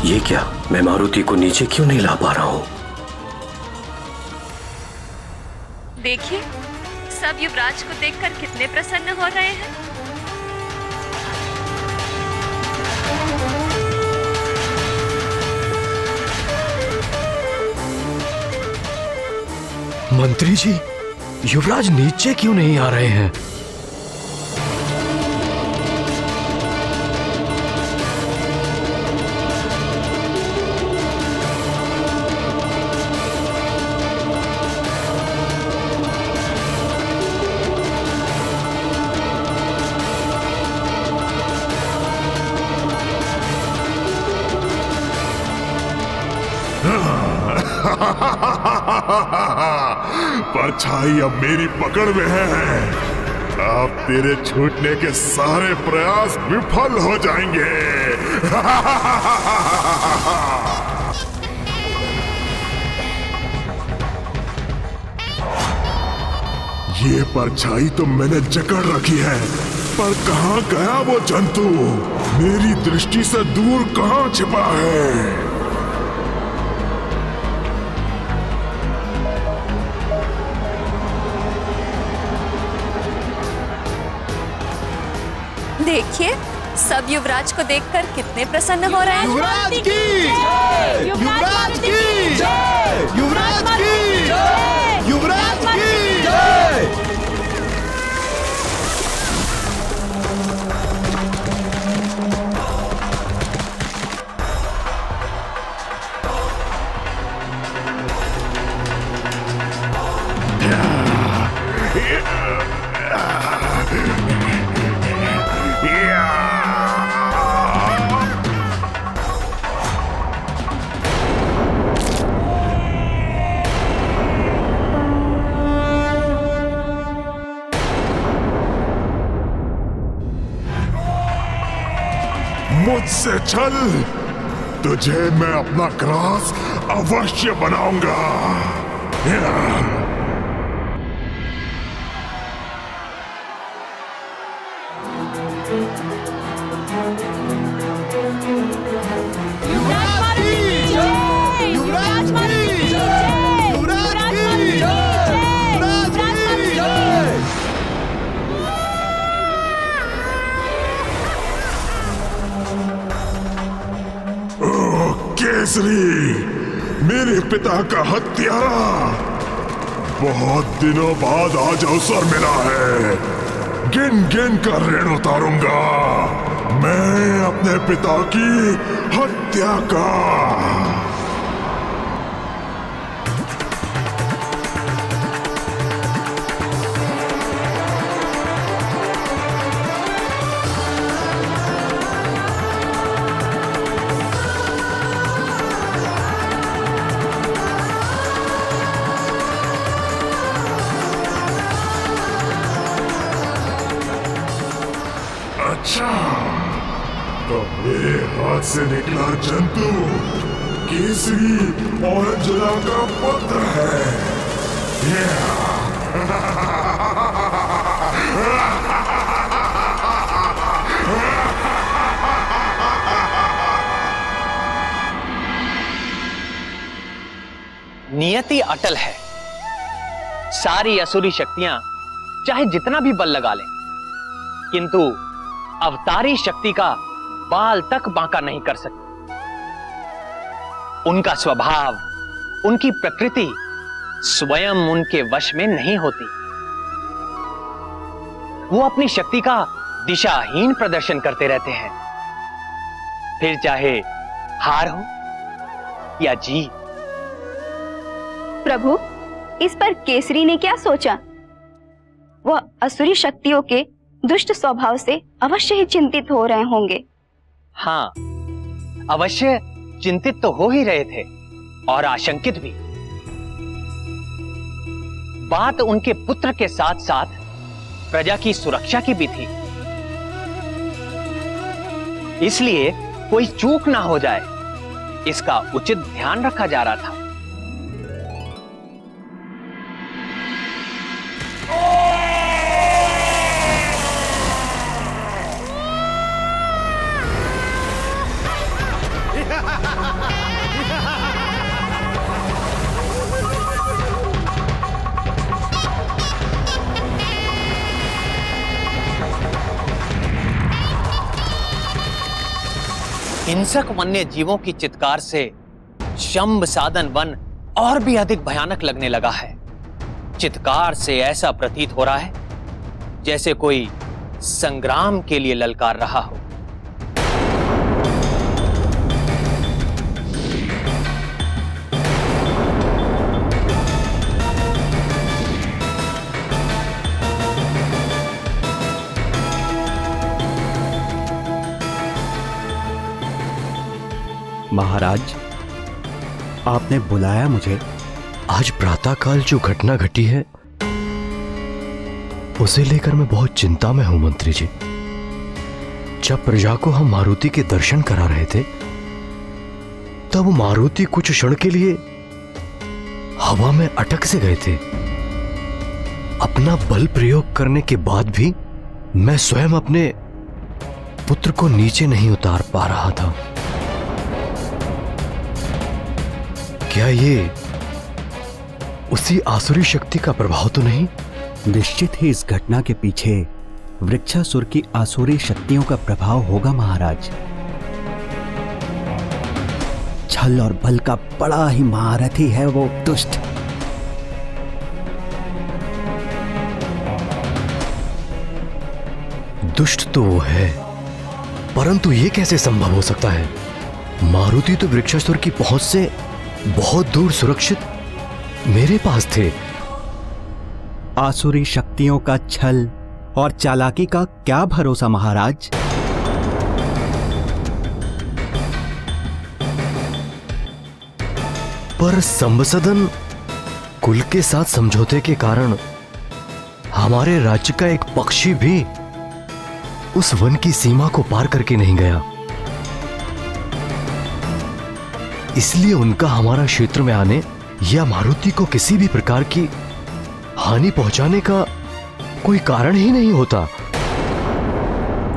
ये क्या, मैं मारुति को नीचे क्यों नहीं ला पा रहा हूँ? देखिए, सब युवराज को देखकर कितने प्रसन्न हो रहे हैं। मंत्री जी, युवराज नीचे क्यों नहीं आ रहे हैं? परछाई अब मेरी पकड़ में है। अब तेरे छूटने के सारे प्रयास विफल हो जाएंगे। ये परछाई तो मैंने जकड़ रखी है, पर कहां गया वो जंतु? मेरी दृष्टि से दूर कहां छिपा है? देखिए, सब युवराज को देखकर कितने प्रसन्न हो रहे हैं। युवराज की जय! युवराज की जय! युवराज की जय! युवराज की जय! मुझसे चल, तुझे मैं अपना ग्रास अवश्य बनाऊंगा। युवराज की जय! युवराज की जय! युवराज की जय! युवराज की जय! केसरी, मेरे पिता का हत्यारा, बहुत दिनों बाद आज अवसर मिला है। गिन गिन कर ऋण उतारूंगा मैं अपने पिता की हत्या का। अच्छा, तो मेरे हाथ से निकला जंतु केसरी और अंजना का पुत्र है। नियति अटल है। सारी असुरी शक्तियां चाहे जितना भी बल लगा लें, किंतु अवतारी शक्ति का बाल तक बांका नहीं कर सकती। उनका स्वभाव, उनकी प्रकृति स्वयं उनके वश में नहीं होती। वो अपनी शक्ति का दिशाहीन प्रदर्शन करते रहते हैं, फिर चाहे हार हो या जीत। प्रभु, इस पर केसरी ने क्या सोचा? वह असुरी शक्तियों के दुष्ट स्वभाव से अवश्य ही चिंतित हो रहे होंगे। हाँ, अवश्य चिंतित तो हो ही रहे थे और आशंकित भी। बात उनके पुत्र के साथ साथ प्रजा की सुरक्षा की भी थी, इसलिए कोई चूक ना हो जाए, इसका उचित ध्यान रखा जा रहा था। हिंसक वन्य जीवों की चित्कार से शंभ साधन वन और भी अधिक भयानक लगने लगा है। चित्कार से ऐसा प्रतीत हो रहा है जैसे कोई संग्राम के लिए ललकार रहा हो। महाराज, आपने बुलाया मुझे? आज प्रातःकाल जो घटना घटी है उसे लेकर मैं बहुत चिंता में हूं मंत्री जी। जब प्रजा को हम मारुति के दर्शन करा रहे थे तब मारुति कुछ क्षण के लिए हवा में अटक से गए थे। अपना बल प्रयोग करने के बाद भी मैं स्वयं अपने पुत्र को नीचे नहीं उतार पा रहा था। क्या ये उसी आसुरी शक्ति का प्रभाव तो नहीं? निश्चित ही इस घटना के पीछे वृक्षासुर की आसुरी शक्तियों का प्रभाव होगा महाराज। छल और बल का बड़ा ही महारथी है वो दुष्ट। दुष्ट तो वो है, परंतु ये कैसे संभव हो सकता है? मारुति तो वृक्षासुर की पहुंच से बहुत दूर सुरक्षित मेरे पास थे। आसुरी शक्तियों का छल और चालाकी का क्या भरोसा महाराज। पर संबसदन कुल के साथ समझौते के कारण हमारे राज्य का एक पक्षी भी उस वन की सीमा को पार करके नहीं गया। इसलिए उनका हमारा क्षेत्र में आने या मारुति को किसी भी प्रकार की हानि पहुंचाने का कोई कारण ही नहीं होता।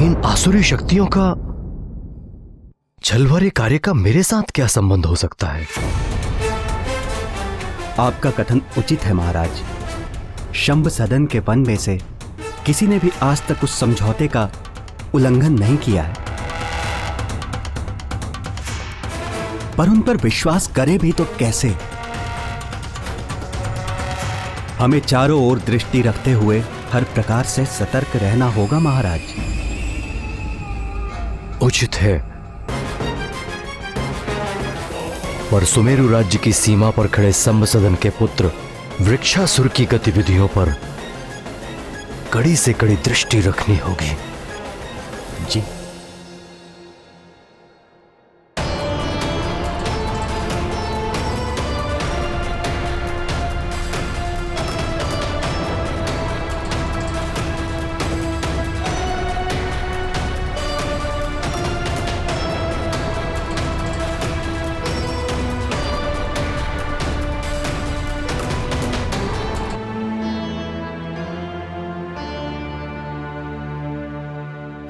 इन आसुरी शक्तियों का छल भरे कार्य का मेरे साथ क्या संबंध हो सकता है? आपका कथन उचित है महाराज। शंभ सदन के वन में से किसी ने भी आज तक उस समझौते का उल्लंघन नहीं किया है, पर उन पर विश्वास करे भी तो कैसे? हमें चारों ओर दृष्टि रखते हुए हर प्रकार से सतर्क रहना होगा महाराज। उचित है, पर सुमेरु राज्य की सीमा पर खड़े संबसदन के पुत्र वृक्षासुर की गतिविधियों पर कड़ी से कड़ी दृष्टि रखनी होगी। जी।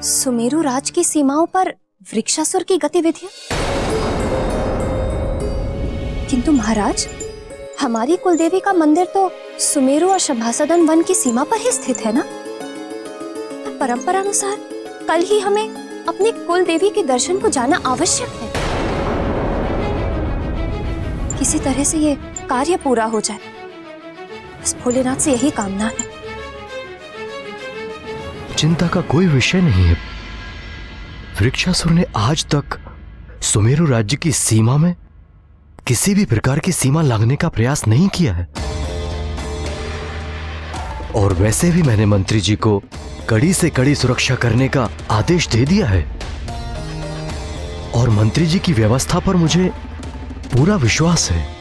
सुमेरु राज की सीमाओं पर वृक्षासुर की गतिविधियां? किंतु महाराज, हमारी कुलदेवी का मंदिर तो सुमेरु और शंभसदन वन की सीमा पर ही स्थित है ना? परंपरा अनुसार कल ही हमें अपनी कुलदेवी के दर्शन को जाना आवश्यक है। किसी तरह से ये कार्य पूरा हो जाए, बस भोलेनाथ से यही कामना है। चिंता का कोई विषय नहीं है। वृक्षासुर ने आज तक सुमेरु राज्य की सीमा में किसी भी प्रकार की सीमा लांघने का प्रयास नहीं किया है। और वैसे भी मैंने मंत्री जी को कड़ी से कड़ी सुरक्षा करने का आदेश दे दिया है और मंत्री जी की व्यवस्था पर मुझे पूरा विश्वास है।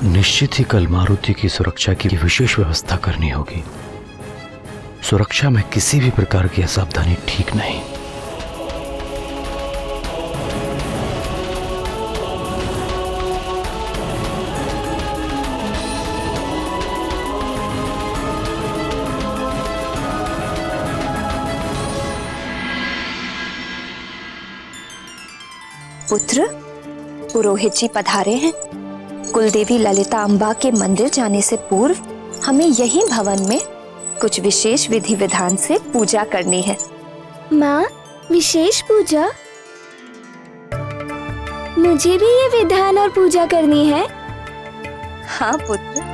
निश्चित ही कल मारुति की सुरक्षा की विशेष व्यवस्था करनी होगी। सुरक्षा में किसी भी प्रकार की असावधानी ठीक नहीं। पुत्र पुरोहित जी पधारे हैं। कुलदेवी ललिता अम्बा के मंदिर जाने से पूर्व हमें यही भवन में कुछ विशेष विधि विधान से पूजा करनी है। माँ, विशेष पूजा? मुझे भी ये विधान और पूजा करनी है। हाँ पुत्र।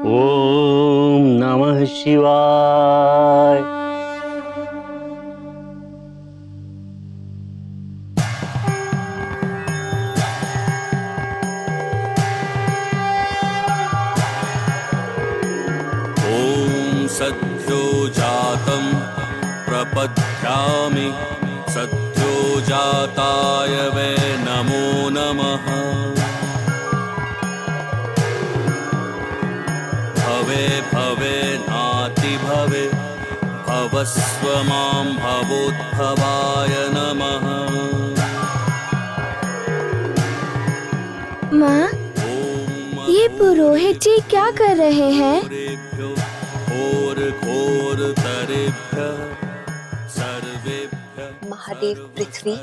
ओम नमः शिवाय। ओम सद्यो जातं प्रपद्यामि सद्यो जाताय वै नमो नमः। भवे भवे नाति भवे भवस्व मां भवोद्भवाय नमः। माँ, ये पुरोहित जी क्या कर रहे हैं? घोर घोर तरेभ्यः सर्वेभ्यः। महादेव पृथ्वी,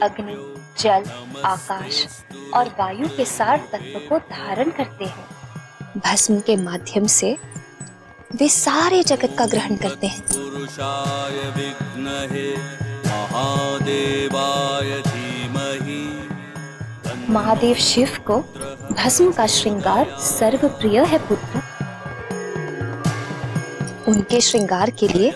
अग्नि, जल, आकाश और वायु के सार तत्व को धारण करते हैं। भस्म के माध्यम से वे सारे जगत का ग्रहण करते हैं। पुरुषाय विद्महे महादेवाय धीमहि। महादेव शिव को भस्म का श्रृंगार सर्वप्रिय है पुत्र। उनके श्रृंगार के लिए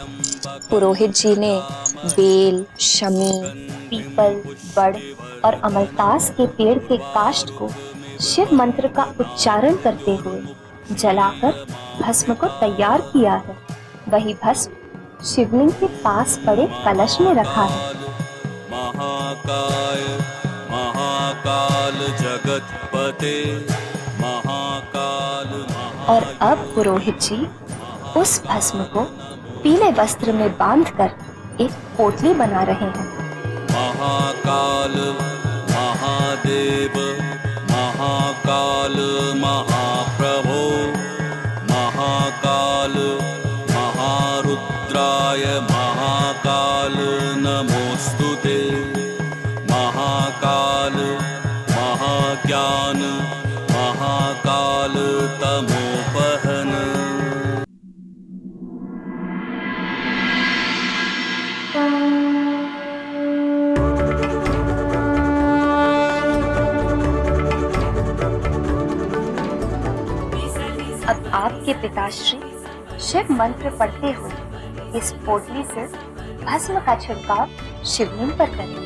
पुरोहित जी ने बेल, शमी, पीपल, बड़ और अमलतास के पेड़ के काष्ठ को शिव मंत्र का उच्चारण करते हुए जलाकर भस्म को तैयार किया है। वही भस्म शिवलिंग के पास पड़े कलश में रखा है। महाकाय महाकाल जगतपते महाकाल। और अब पुरोहित जी उस भस्म को पीले वस्त्र में बांधकर एक पोटली बना रहे हैं। महाकाल महादेव महाकाल महाप्रभो महाकाल महारुद्राय महाकाल नमोस्तुते। महाकाल महाज्ञान महाकाल तमोपहन। अब आपके पिताश्री शिव मंत्र पढ़ते हुए इस पोटली से भस्म का छिड़काव शिवलिंग पर करें।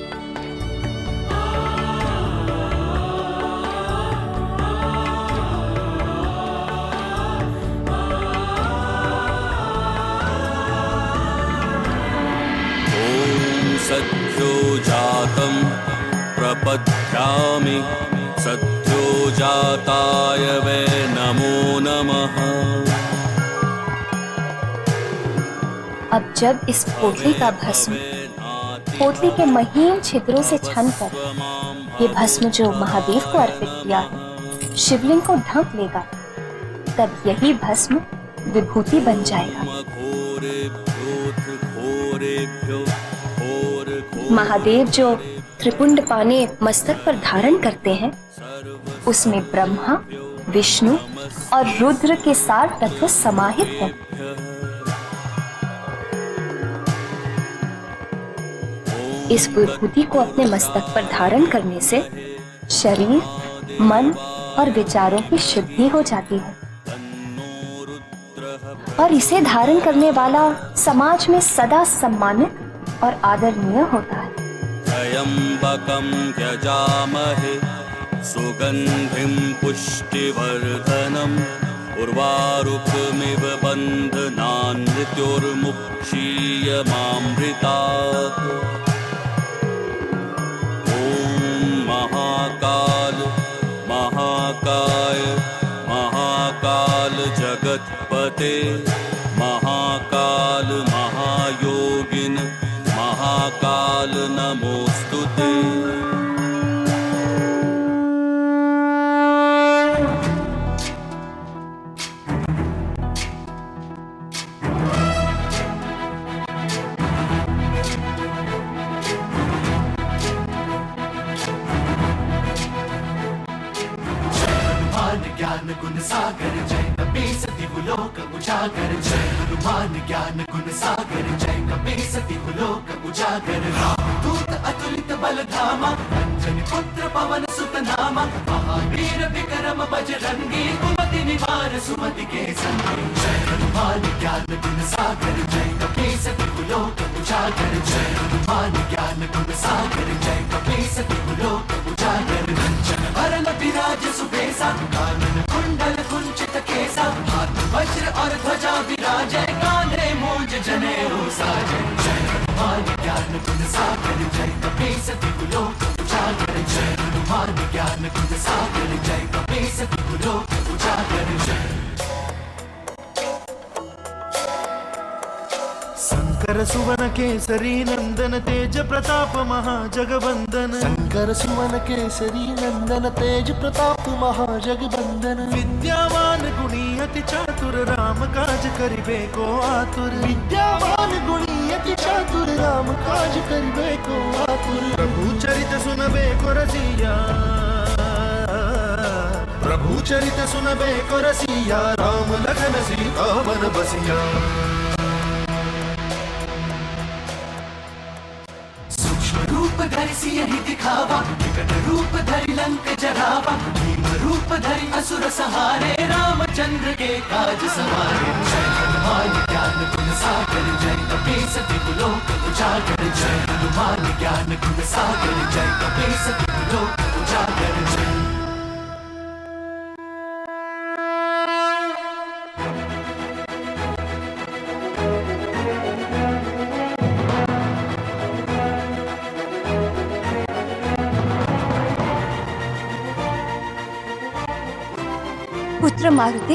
ओम सद्यो जातं प्रपद्यामि सद्यो जाताय वै नमो नमः। अब जब इस पोटली का भस्म पोटली के महीन छिद्रों से छनकर ये भस्म जो महादेव को अर्पित किया है शिवलिंग को ढक लेगा, तब यही भस्म विभूति बन जाएगा। महादेव जो त्रिपुंड पाने मस्तक पर धारण करते हैं उसमें ब्रह्मा, विष्णु और रुद्र के सार तत्व समाहित हैं। इस विभूति को अपने मस्तक पर धारण करने से शरीर, मन और विचारों की शुद्धि हो जाती है और इसे धारण करने वाला समाज में सदा सम्मानित और आदरणीय होता है। त्र्यंबकं यजामहे सुगंधिं पुष्टिवर्धनम् उर्वारुकमिव बन्धनान् मृत्युर्मुक्षीयमामृतात्। महाकाल महाकाय महाकाल जगतपते महाकाल महायोगिन महाकाल नमोस्तुते। सागर जय कपी सती लोक उजागर जय हनुमान ज्ञान गुण सागर जय कपी सती लोक उजागर रामदूत अतुलित बल धामा अंजनी पुत्र पवन सुत नामा महावीर विक्रम बजरंगी कुमति निवार सुमति के संगी जय हनुमान ज्ञान गुण सागर जय कपी सती लोक उजागर जय हनुमान ज्ञान गुण सागर जय कपी सती लोक उजागर कंचन वरन विराज सुबेसा कानन कुंडल कुंचित केसा हाथ वज्र और ध्वजा विराजय कांधे मूंज जनेऊ साजय जय हनुमान ज्ञान गुण सागर जय कपी सती लोक उजागर जय हनुमान ज्ञान गुण सागर जय कपी सती लोक उजागर जय शंकर सुवन केसरी नंदन तेज प्रताप महाजगवंदन शंकर सुवन केसरी नंदन तेज प्रताप महाजगवंदन विद्यावान गुणी अति चातुर राम काज करिबे को आतुर विद्यावान गुणी अति चातुर राम काज करिबे को आतुर प्रभु चरित सुनबे को रसिया प्रभु चरित सुनबे को रसिया राम लखन सीता मन बसिया रूप धरि सियहि दिखावा विकट रूप धरि लंक जरावा भीम रूप धरि असुर सहारे रामचंद्र के काज सवारे जय हनुमान ज्ञान गुण सागर जय कपी सती लोक उजागर जय हनुमान ज्ञान गुण सागर जय कपी सती लोक उजागर जय पुत्र मारुति,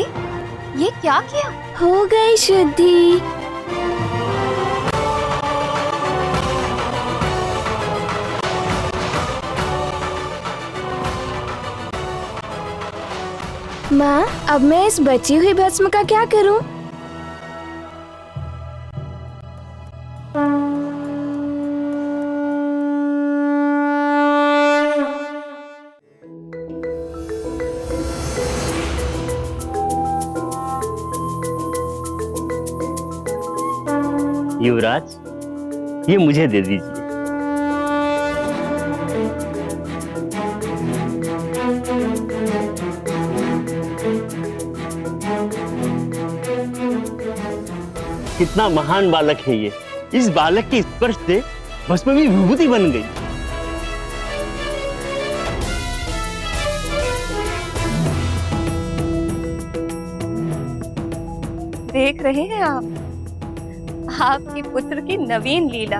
ये क्या किया? हो गई शुद्धि। माँ, अब मैं इस बची हुई भस्म का क्या करूं? युवराज, ये मुझे दे दीजिए। कितना महान बालक है ये। इस बालक के स्पर्श से भस्म भी विभूति बन गई। देख रहे हैं आप आपके पुत्र की नवीन लीला।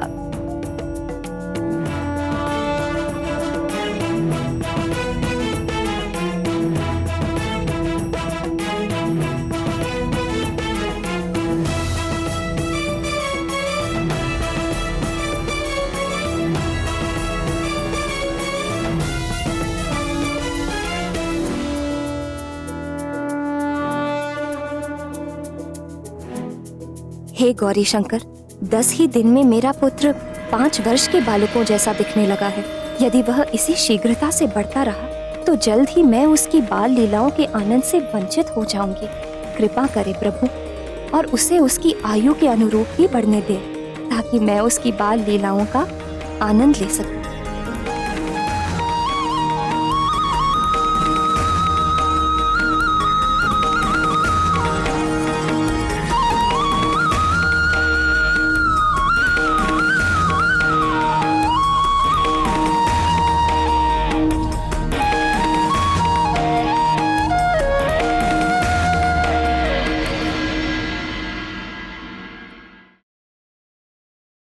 हे गौरी शंकर, 10 ही दिन में मेरा पुत्र 5 वर्ष के बालकों जैसा दिखने लगा है। यदि वह इसी शीघ्रता से बढ़ता रहा तो जल्द ही मैं उसकी बाल लीलाओं के आनंद से वंचित हो जाऊंगी। कृपा करे प्रभु और उसे उसकी आयु के अनुरूप ही बढ़ने दे, ताकि मैं उसकी बाल लीलाओं का आनंद ले सकूं।